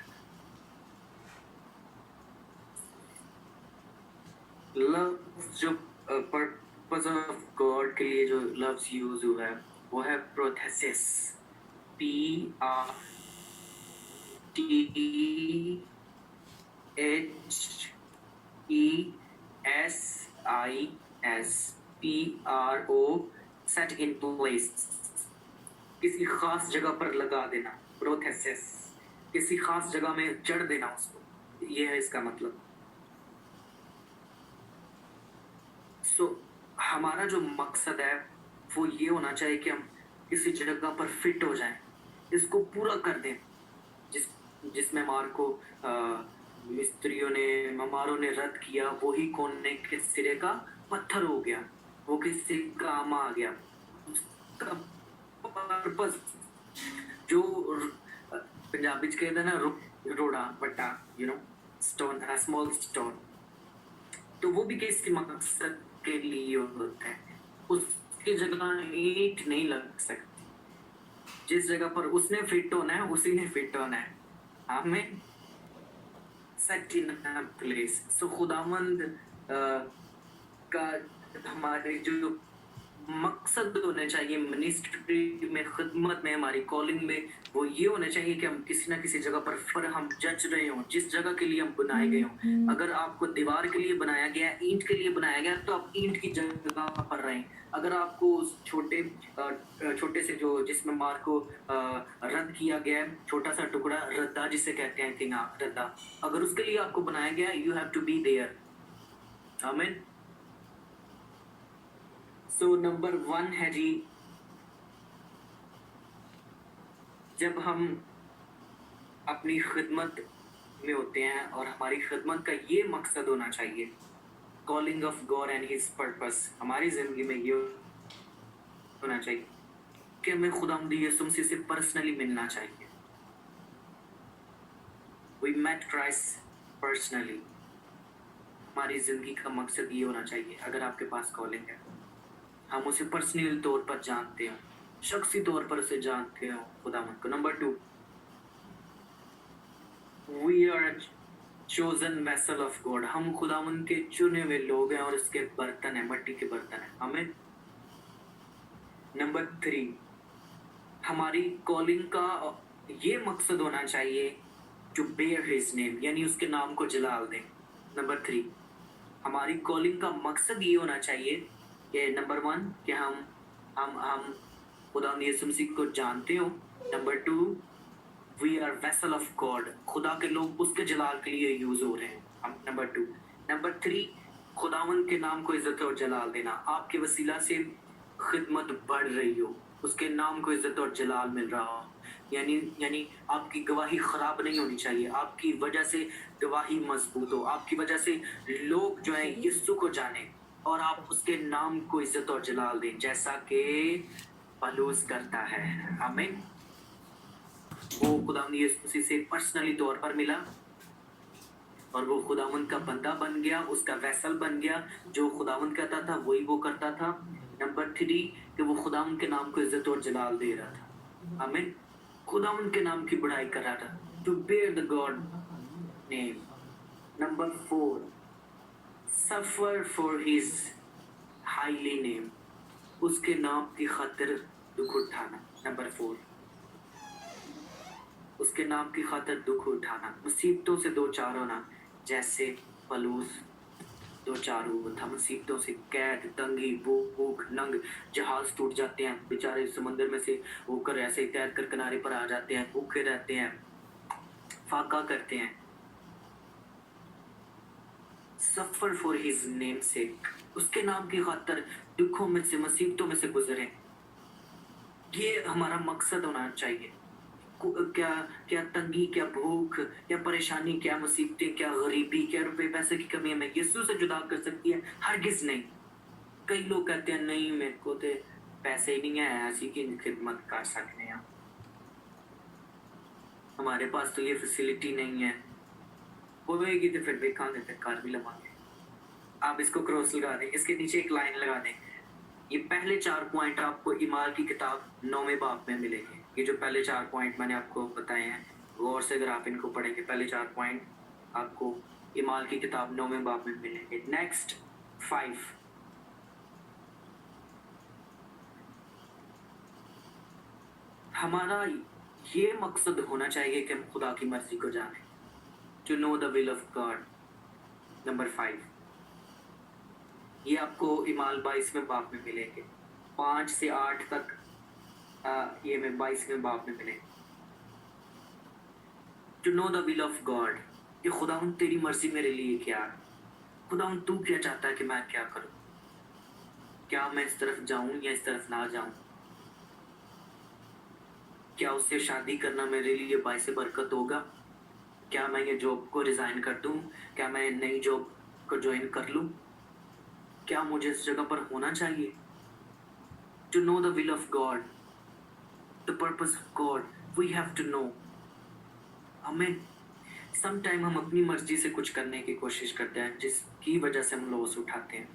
लव, जो पर्पस ऑफ गॉड के लिए जो लफ्ज यूज हुआ है वो है प्रोथेसिस, PRTHESIS, PRO, set in place, किसी खास जगह पर लगा देना, प्रोथेसिस, किसी खास जगह में जड़ देना उसको, ये है इसका मतलब। हमारा जो मकसद है वो ये होना चाहिए कि हम किसी जगह पर फिट हो जाएं, इसको पूरा कर दें। जिसमें मार को ममारों ने रद्द किया, वही कोने के सिरे का पत्थर हो गया, वो किसी काम आ गया। उसका पर्पस जो पंजाबी च कहते ना रोड़ा बट्टा, स्टोन, स्मॉल स्टोन, तो वो भी किसी मकसद के लिए होता है। उसकी जगह ईंट नहीं लग सकती, जिस जगह पर उसने फिट होना है उसी ने फिट होना है, हमें सेट इन प्लेस। सो खुदावंद का हमारे जो मकसद होने चाहिए मिनिस्ट्री में, खिदमत में, हमारी कॉलिंग में, वो ये होना चाहिए कि हम किसी ना किसी जगह पर हम जज रहे हों, जिस जगह के लिए हम बनाए गए हों। अगर आपको दीवार के लिए बनाया गया है, ईंट के लिए बनाया गया है, तो आप ईंट की जगह पर रहें। अगर आपको उस छोटे से जो जिसमें मार को रद्द किया गया है, छोटा सा टुकड़ा, रद्दा जिसे कहते हैं, कि हाँ रद्दा, अगर उसके लिए आपको बनाया गया है, you have to be there. आमीन। सो नंबर 1 है जी, जब हम अपनी खिदमत में होते हैं और हमारी खिदमत का ये मकसद होना चाहिए, calling of God and his purpose, हमारी जिंदगी में ये होना चाहिए कि हमें खुदावंद यीशु मसीह से पर्सनली मिलना चाहिए। We met Christ personally. हमारी जिंदगी का मकसद ये होना चाहिए। अगर आपके पास कॉलिंग है, हम उसे पर्सनल तौर पर जानते हो, शख्सी तौर पर उसे जानते हो खुदावंद को। Number 2, we are chosen vessel of God, हम खुदावंद के चुने हुए लोग हैं और उसके बर्तन है, मट्टी के बर्तन है। हमें नंबर 3, हमारी कॉलिंग का ये मकसद होना चाहिए टू बेयर हिज नेम, यानी उसके नाम को जलाल दें। नंबर 3, हमारी कॉलिंग का मकसद ये होना चाहिए कि नंबर 1 कि हम खुदावंद यीशु मसीह को जानते हो। Number 2, we are vessel of God, खुदा के लोग उसके जलाल के लिए यूज हो रहे हैं हम। नंबर 2, नंबर 3, खुदावंद के नाम को इज्जत और जलाल देना, आपके वसीला से खिदमत बढ़ रही हो, उसके नाम को इज्जत और जलाल मिल रहा हो, यानी आपकी गवाही खराब नहीं होनी चाहिए, आपकी वजह से गवाही मजबूत हो, आपकी वजह से लोग जो है यीशु को जाने और आप उसके नाम को इज्जत और जलाल दें, जैसा कि पौलुस करता है। आमीन। वो खुदावंद यीशु मसीह से पर्सनली तौर पर मिला और वो खुदावंद का बंदा बन गया, उसका वैसल बन गया, जो खुदावंद कहता था वही वो करता था। नंबर 3 कि वो खुदावंद के नाम को इज्जत और जलाल दे रहा था। आमीन। खुदावंद के नाम की बड़ाई कर रहा था, to bear the God name. Number 4, suffer for his highly name, उसके नाम की खातिर दुख उठाना। नंबर 4, उसके नाम की खातिर दुख उठाना, मुसीबतों से दो चार होना, जैसे पौलुस दो चार हुआ था, मुसीबतों से, कैद, तंगी, भूख, नंग, जहाज टूट जाते हैं, बेचारे समंदर में से होकर ऐसे ही तैर कर किनारे पर आ जाते हैं, भूखे रहते हैं, फाका करते हैं। सफर फॉर हिज नेम से, उसके नाम की खातिर दुखों में से, मुसीबतों में से गुजरे, ये हमारा मकसद होना चाहिए। क्या क्या तंगी, क्या भूख, क्या परेशानी, क्या मुसीबतें, क्या गरीबी, क्या रुपए पैसे की कमी हमें यीशु से जुदा कर सकती है? हरगिज नहीं। कई लोग कहते हैं नहीं मेरे को तो पैसे ही नहीं है ऐसी की खिदमत कर सकते हैं, हमारे पास तो ये फैसिलिटी नहीं है, होएगी तो फिर देखांगे, फिर कार भी लवांगे। आप इसको क्रॉस लगा दें, इसके नीचे एक लाइन लगा दें। ये पहले 4 पॉइंट आपको ईमाल की किताब 9वें बाब में मिलेंगे। ये जो पहले 4 पॉइंट मैंने आपको बताए हैं, गौर से अगर आप इनको पढ़ेंगे, पहले 4 पॉइंट आपको ईमाल की किताब 9वें बाब में मिलेंगे। नेक्स्ट 5, हमारा ये मकसद होना चाहिए कि हम खुदा की मर्जी को जाने, to know the will of God. Number 5, ये आपको ईमाल 22वें बाब में मिलेंगे, 5 से 8 तक ये में 22वें बाब में मिले। To know the will of God, ये खुदावंद तेरी मर्जी मेरे लिए क्या है, खुदावंद तू क्या चाहता है कि मैं क्या करूं, क्या मैं इस तरफ जाऊं या इस तरफ ना जाऊं, क्या उससे शादी करना मेरे लिए बाइस बरकत होगा, क्या मैं ये जॉब को रिजाइन कर दूं, क्या मैं नई जॉब को ज्वाइन कर लूं, क्या मुझे इस जगह पर होना चाहिए। To know the will of God, the purpose of God, we have to know. हमें समटाइम हम अपनी मर्जी से कुछ करने की कोशिश करते हैं, जिसकी वजह से हम लॉस उठाते हैं।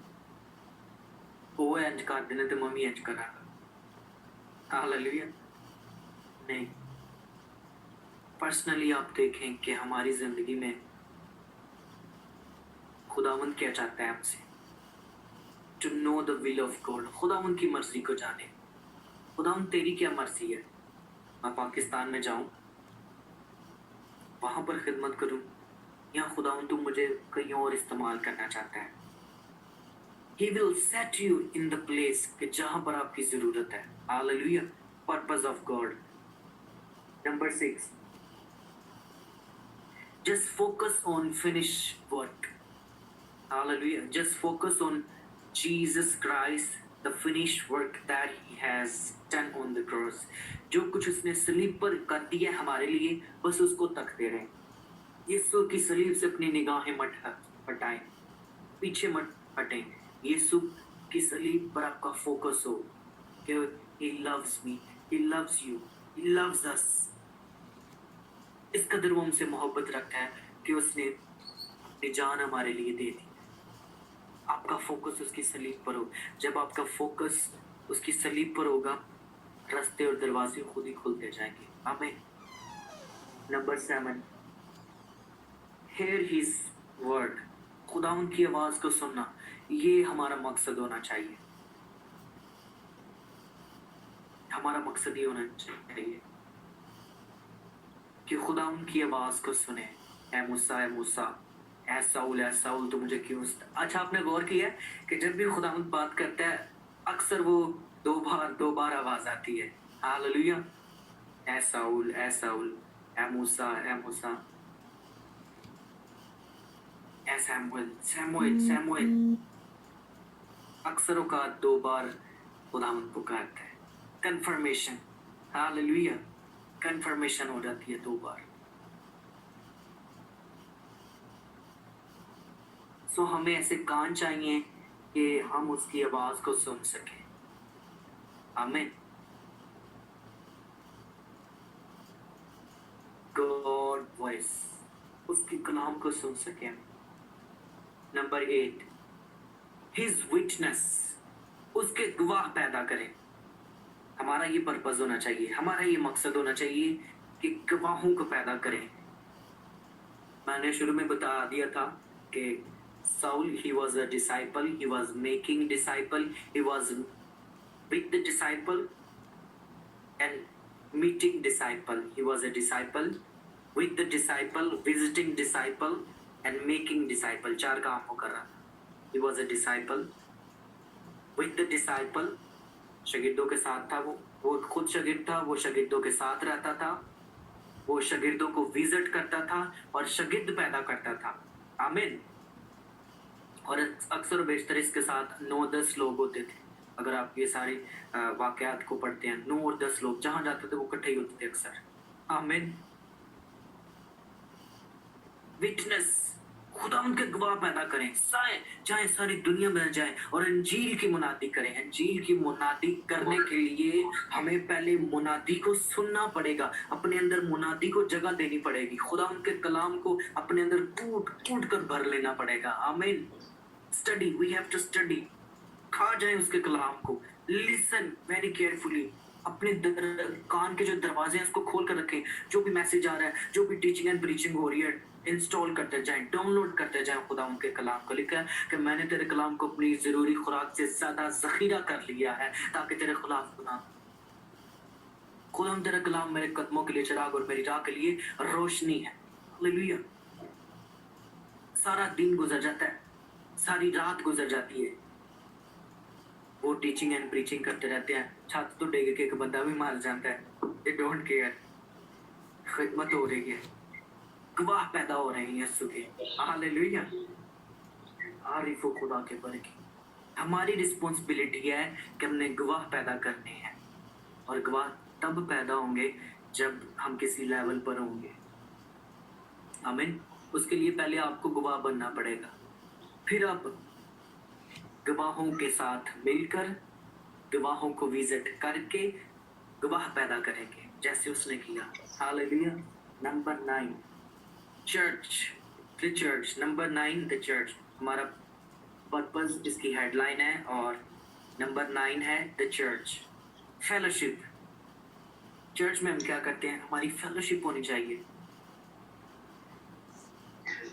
वो इंज कर देने तो मम्मी इंज करा, हालेलुया। नहीं, पर्सनली आप देखें कि हमारी जिंदगी में खुदावंद क्या चाहता है हमसे। to know the will of God. खुदा उनकी मर्जी को जाने. खुदा तेरी क्या मर्जी है? मैं पाकिस्तान में जाऊं, वहां पर खिदमत करूं, या खुदा तू मुझे कहीं और इस्तेमाल करना चाहता है? He will set you in the place कि जहां पर आपकी जरूरत है. Hallelujah. Purpose of God. Number 6. Just focus on finished work. Hallelujah. Just focus on Jesus Christ, the finished work that he has done on the cross. जो कुछ उसने सलीब पर कर दिया हमारे लिए, बस उसको तकते रहें. यीशु की सलीब से अपनी निगाहें मत हटाएं, पीछे मत हटें. यीशु की सलीब पर आपका फोकस हो कि he loves me, he loves you, he loves us. इस कदर वो हमसे मोहब्बत रखता है कि उसने अपनी जान हमारे लिए दे दी. आपका फोकस उसकी सलीब पर हो. जब आपका फोकस उसकी सलीब पर होगा, रास्ते और दरवाजे खुद ही खुलते जाएंगे. आमीन. नंबर 7. Hear his word. खुदावंद की आवाज को सुनना, ये हमारा मकसद होना चाहिए. हमारा मकसद ये होना चाहिए कि खुदावंद की आवाज को सुने. ऐ मूसा, ऐ मूसा, ऐ साउल, तो मुझे क्यों. अच्छा, आपने गौर किया कि जब भी खुदावंद बात करता है, अक्सर वो दो बार आवाज आती है. हालेलुया. ऐ साउल, ऐ मूसा, ऐ सैमुएल. अक्सर औकात 2 बार खुदावंद पुकारता है. कंफर्मेशन. हालेलुया. कंफर्मेशन हो जाती है 2 बार. सो हमें ऐसे कान चाहिए कि हम उसकी आवाज को सुन सकें. आमीन. गॉड वॉइस, उसकी कलाम को सुन सकें. नंबर 8. His witness. उसके गवाह पैदा करें. हमारा ये पर्पस होना चाहिए, हमारा ये मकसद होना चाहिए कि गवाहों को पैदा करें. मैंने शुरू में बता दिया था कि Saul, he was a disciple, he was making disciple, he was with the disciple and meeting disciple. He was a disciple, with the disciple, visiting disciple and making disciple. 4 काम वो कर रहा था. He was a disciple, with the disciple, शागिर्दों के साथ था. वो खुद शागिर्द था, वो शागिर्दों के साथ रहता था, वो शागिर्दों को विजिट करता था और शागिर्द पैदा करता था. आमीन. और अक्सर बेशतर इसके साथ 9-10 लोग होते थे. अगर आप ये सारे वाकयात को पढ़ते हैं, 9 और 10 लोग जहां जाते थे वो इकट्ठे ही होते थे अक्सर. आमीन. विटनेस. खुदा उनके गवाह पैदा करें, चाहे सारी दुनिया में जाए और अंजील की मुनादी करें. अंजील की मुनादी करने के लिए हमें पहले मुनादी को सुनना पड़ेगा, अपने अंदर मुनादी को जगह देनी पड़ेगी. खुदा उनके कलाम को अपने अंदर कूट कर भर लेना पड़ेगा. आमीन. Study, we have to study. खा जाए उसके कलाम को. Listen very carefully. अपने कान के जो दरवाजे हैं उसको खोल कर रखें. जो भी मैसेज आ रहा है, जो भी टीचिंग एंड प्रीचिंग हो रही है, इंस्टॉल करते जाएं, डाउनलोड करते जाएं. खुदा उनके कलाम को. लिखा है कि मैंने तेरे कलाम को अपनी जरूरी खुराक से ज्यादा जखीरा कर लिया है ताकि तेरे खिलाफ गुनाह. खुदा तेरा कलाम मेरे कदमों के लिए चिराग और मेरी राह के लिए रोशनी है. हालेलुया. सारा दिन गुजर जाता है, सारी रात गुजर जाती है, वो टीचिंग एंड प्रीचिंग करते रहते हैं. छत तो डेग के एक बंदा भी मार जाता है. They don't care. खिदमत हो रही है, गवाह पैदा हो रहे हैं यीशु के. हालेलुया. आरिफ खुदा के बरकी. हमारी रिस्पॉन्सिबिलिटी है कि हमने गवाह पैदा करने हैं. और गवाह तब पैदा होंगे जब हम किसी लेवल पर होंगे. आमीन. उसके लिए पहले आपको गवाह बनना पड़ेगा. फिर आप गवाहों के साथ मिलकर, गवाहों को विजिट करके गवाह पैदा करेंगे जैसे उसने किया. Hallelujah. Number 9. Church. The church. Number 9 the church. हमारा पर्पस इसकी हेडलाइन है और नंबर 9 है द चर्च. फेलोशिप. चर्च में हम क्या करते हैं? हमारी फेलोशिप होनी चाहिए.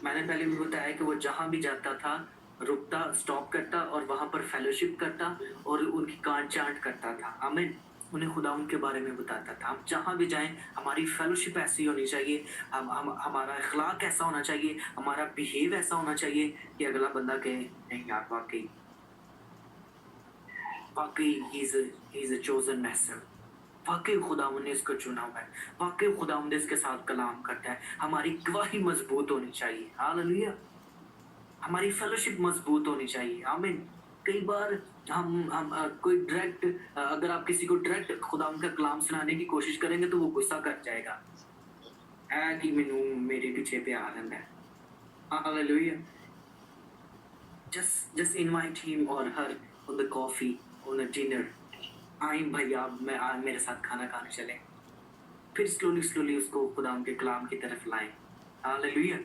मैंने पहले भी बताया कि वो जहां भी जाता था रुकता, स्टॉप करता और वहाँ पर फेलोशिप करता और उनकी कांट चांट करता था। आमीन। उन्हें खुदा उनके बारे में बताता था। हम जहाँ भी जाएं हमारी फेलोशिप ऐसी होनी चाहिए, हम हमारा अखलाक ऐसा होना चाहिए, हमारा बिहेव ऐसा होना चाहिए कि अगला बंदा कहे नहीं यार वाकई वाकई ही इज अ चोजन मैसेव, वाकई खुदावंद ने इसको चुना हुआ है, वाकई खुदावंद इसके साथ कलाम करता है। हमारी गवाही मजबूत होनी चाहिए। हालेलुया। हमारी फेलोशिप मजबूत होनी चाहिए। आमीन। कई बार कोई डायरेक्ट, अगर आप किसी को डायरेक्ट खुदावंद का कलाम सुनाने की कोशिश करेंगे तो वो गुस्सा कर जाएगा है कि मैनू मेरे पीछे प्यार है। Hallelujah. just invite him or her on the coffee, on a dinner. आए भैया मेरे साथ खाना खाने चले। फिर स्लोली उसको खुदाम के कलाम की तरफ लाएं। Hallelujah.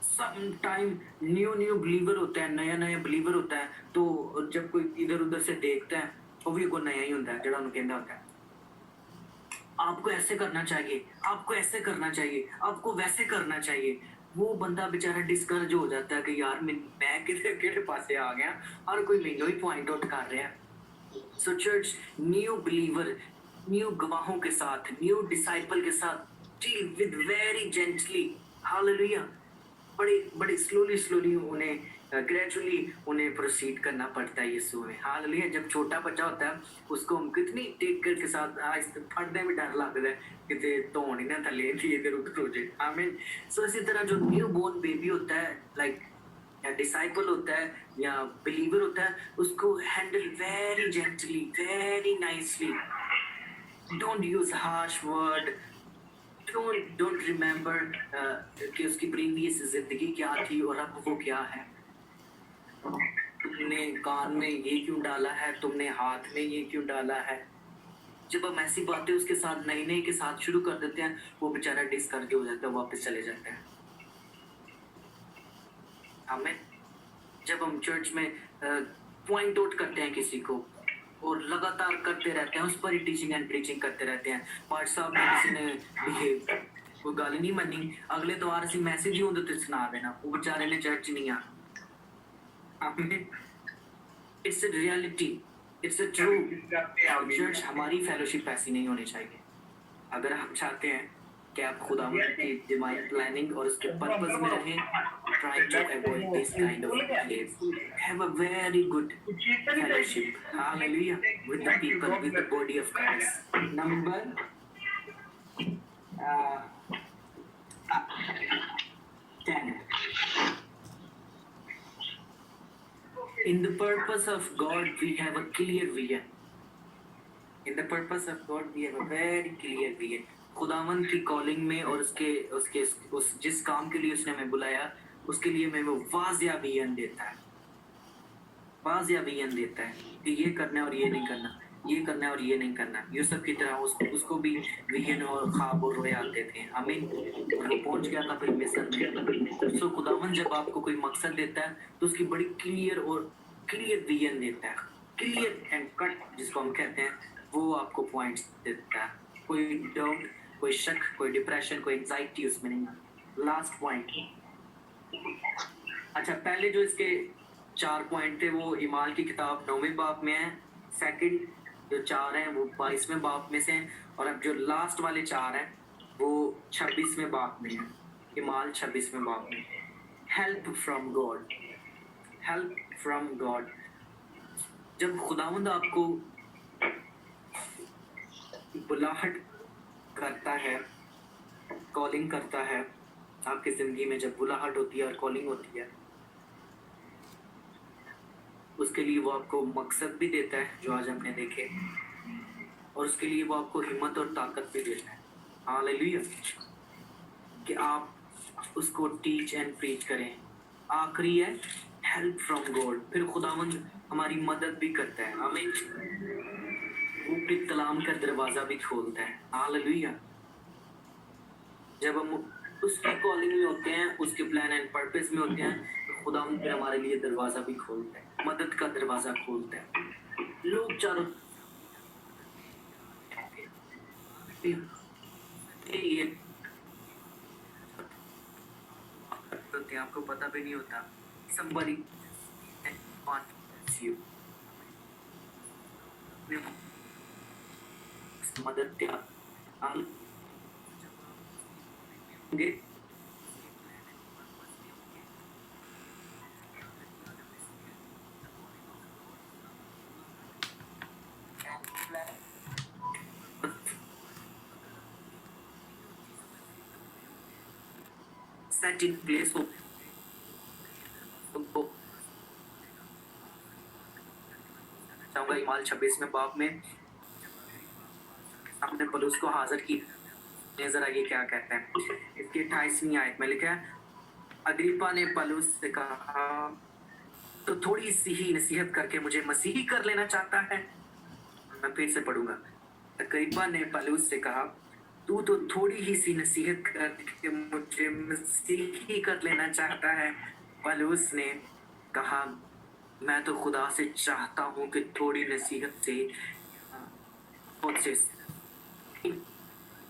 Some time new believer होता है, नया बिलीवर होता है, तो जब कोई इधर उधर से देखता है वो भी कोई नया ही होता है जड़ा कहता होता है आपको ऐसे करना चाहिए, आपको ऐसे करना चाहिए, आपको वैसे करना चाहिए। वो बंदा बेचारा डिस्करेज हो जाता है कि यार मैं किधर पासे आ गया और कोई मैनू ही पॉइंट आउट कर रहा है। सो चर्च, न्यू बिलीवर, न्यू गवाहों के साथ, न्यू डिसाइपल के साथ deal with very gently. Hallelujah. बड़े स्लोली उन्हें ग्रेजुअली उन्हें प्रोसीड करना पड़ता है यीशु में। हालेलुया। जब छोटा बच्चा होता है उसको हम कितनी टेक केयर के साथ फटने में डर लगता है कितने धोनी ना थले इधर उधर हो जाए। आमीन। सो इसी तरह जो न्यू बोर्न बेबी होता है, लाइक या डिसाइपल होता है या बिलीवर होता है, उसको handle very gently, very nicely. Don't use harsh word, don't remember कि उसकी प्रीवियस जिंदगी क्या थी और अब वो क्या है। तुमने कान में ये क्यों डाला है, तुमने हाथ में ये क्यों डाला है। जब हम ऐसी बातें उसके साथ नई के साथ शुरू कर देते हैं वो बेचारा डिस्करेज हो जाता है, वापस चले जाता है। हमें जब हम चर्च में पॉइंट आउट करते हैं किसी को और लगातार करते रहते हैं, उस पर ही टीचिंग एंड प्रीचिंग करते रहते हैं। पार्ट साहब ने किसी ने बिहेव कोई गल नहीं मनी, अगले द्वार से मैसेज ही होंगे तो सुना देना, वो बेचारे ने चर्च नहीं आना। It's a reality, it's a true. Church हमारी फेलोशिप ऐसी नहीं होनी चाहिए। अगर हम चाहते हैं कि आप खुदावंद की डिवाइन प्लानिंग और उसके पर्पस में रहें, try to avoid this kind of behavior. Have a very good fellowship, hallelujah, with the people, with the body of Christ. Number 10. In the purpose of God, we have a clear vision. In the purpose of God, we have a very clear vision. खुदावंद की calling में और उस जिस काम के लिए उसने हमें बुलाया उसके लिए हमें वो वाज़िया विजन देता है, वाज़िया विजन देता है कि ये करना है और ये नहीं करना, ये करना है और ये नहीं करना। यूसुफ की तरह उसको भी विजन और ख्वाब और रोए आते थे। आमीन। और वो पहुंच गया था फिर मिस्र में। सो खुदावंद जब आपको कोई मकसद देता है तो उसकी बड़ी क्लियर विजन देता है, क्लियर एंड कट जिसको हम कहते हैं, वो आपको पॉइंट्स देता है। कोई डाउट, कोई शक, कोई डिप्रेशन, कोई एंजाइटी उसमें नहीं। Last point. अच्छा, पहले जो इसके 4 पॉइंट थे वो इमाल की किताब 9वें बाब में है। सेकंड जो 4 हैं वो 22वें बाब में से हैं और अब जो लास्ट वाले 4 हैं वो 26वें बाब में हैं। इमाल 26वें बाब में। Help from God, help from God. जब खुदावंद आपको बुलाहट करता है, कॉलिंग करता है, आपकी जिंदगी में जब बुलाहट होती है और कॉलिंग होती है, उसके लिए वो आपको मकसद भी देता है जो आज हमने देखे, और उसके लिए वो आपको हिम्मत और ताकत भी देता है। हालेलुया। कि आप उसको टीच एंड प्रीच करें। आखिरी है हेल्प फ्रॉम गॉड। फिर खुदावंद हमारी मदद भी करता है। आमीन। वो फिर कलाम का दरवाजा भी खोलता है। हालेलुया। जब हम उसकी कॉलिंग में होते हैं, उसके प्लान एंड पर्पस में होते हैं, तो खुदावंद फिर हमारे लिए दरवाजा भी खोलता है, मदद का दरवाजा खोलता है। लोग चारों ये आपको पता भी नहीं होता। somebody God bless you. मदद क्या हम होंगे सेट इन प्लेस हो तुमको चाहूंगा इमाल 26वें बाब में हमने पलूस को हाजिर की जरा ये क्या कहते हैं इसकी 28वीं आयत में लिखा है अग्रिप्पा ने पलूस से कहा तो थोड़ी सी ही नसीहत करके मुझे मसीही कर लेना चाहता है। मैं फिर से पढ़ूंगा। अग्रिप्पा ने पलूस से कहा तू तो थोड़ी ही सी नसीहत करके मुझे मसीही कर लेना चाहता है। पलूस ने कहा मैं तो खुदा से चाहता हूँ कि थोड़ी नसीहत से खुद से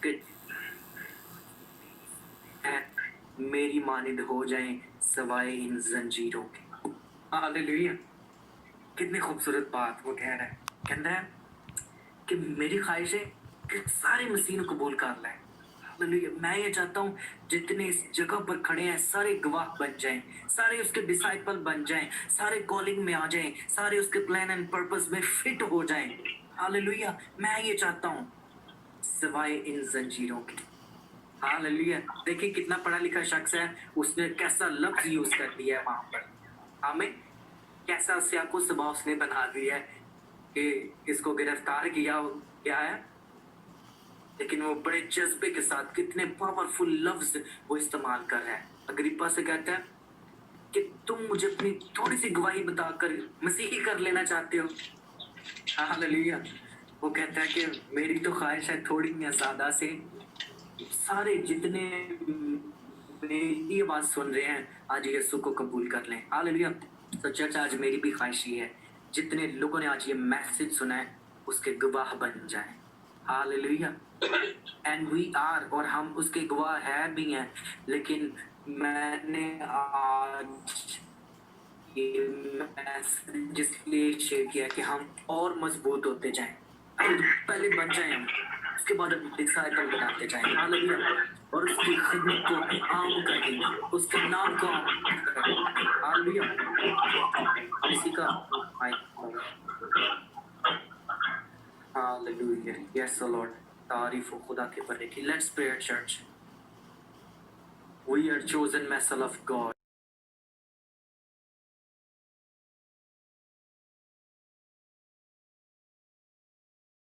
कि मेरी मानिंद हो जाए सवाए इन जंजीरों के। हालेलुया, कितनी खूबसूरत बात वो कह रहा है। कहता है कि मेरी ख्वाहिश है कि सारे मसीह को कबूल कर लें। हालेलुया, मैं ये चाहता हूँ जितने इस जगह पर खड़े हैं सारे गवाह बन जाएं, सारे उसके डिसाइपल बन जाएं, सारे कॉलिंग में आ जाएं, सारे उसके प्लान एंड पर्पस में फिट हो जाएं। हालेलुया, मैं ये चाहता हूँ सिवाय इन जंजीरों के। हालेलुया, देखिए कितना पढ़ा लिखा शख्स है, उसने कैसा लफ्ज यूज कर दिया है वहां पर। हमें कैसा स्याको स्वभाव उसने बना दिया है कि इसको गिरफ्तार किया क्या है, लेकिन वो बड़े जज्बे के साथ कितने पावरफुल लफ्ज वो इस्तेमाल कर रहा है। अग्रिप्पा से कहता है कि तुम मुझे अपनी थोड़ी सी गवाही बताकर मसीही कर लेना चाहते हो। हालेलुया, वो कहता है कि मेरी तो ख्वाहिश है थोड़ी या ज्यादा से सारे जितने मेरी आवाज सुन रहे हैं आज यीशु को कबूल कर लें। हालेलुया, तो चर्च आज मेरी भी ख्वाहिश ही है जितने लोगों ने आज ये मैसेज सुना है उसके गवाह बन जाएं। हालेलुया, एंड वी आर, और हम उसके गवाह है भी हैं। लेकिन मैंने आज ये मैसेज इसलिए शेयर किया कि हम और मजबूत होते जाएं। पहले बन जाएं हम, उसके बाद डिसाइपल बनाते जाएं। हालेलुया, और उसकी खिदमत को आम करें, उसके नाम को आम करें। हालेलुया, किसी का हालेलुया, यस लॉर्ड, तारीफ हो खुदा के बड़े की। Let's pray church. We are chosen vessel of God.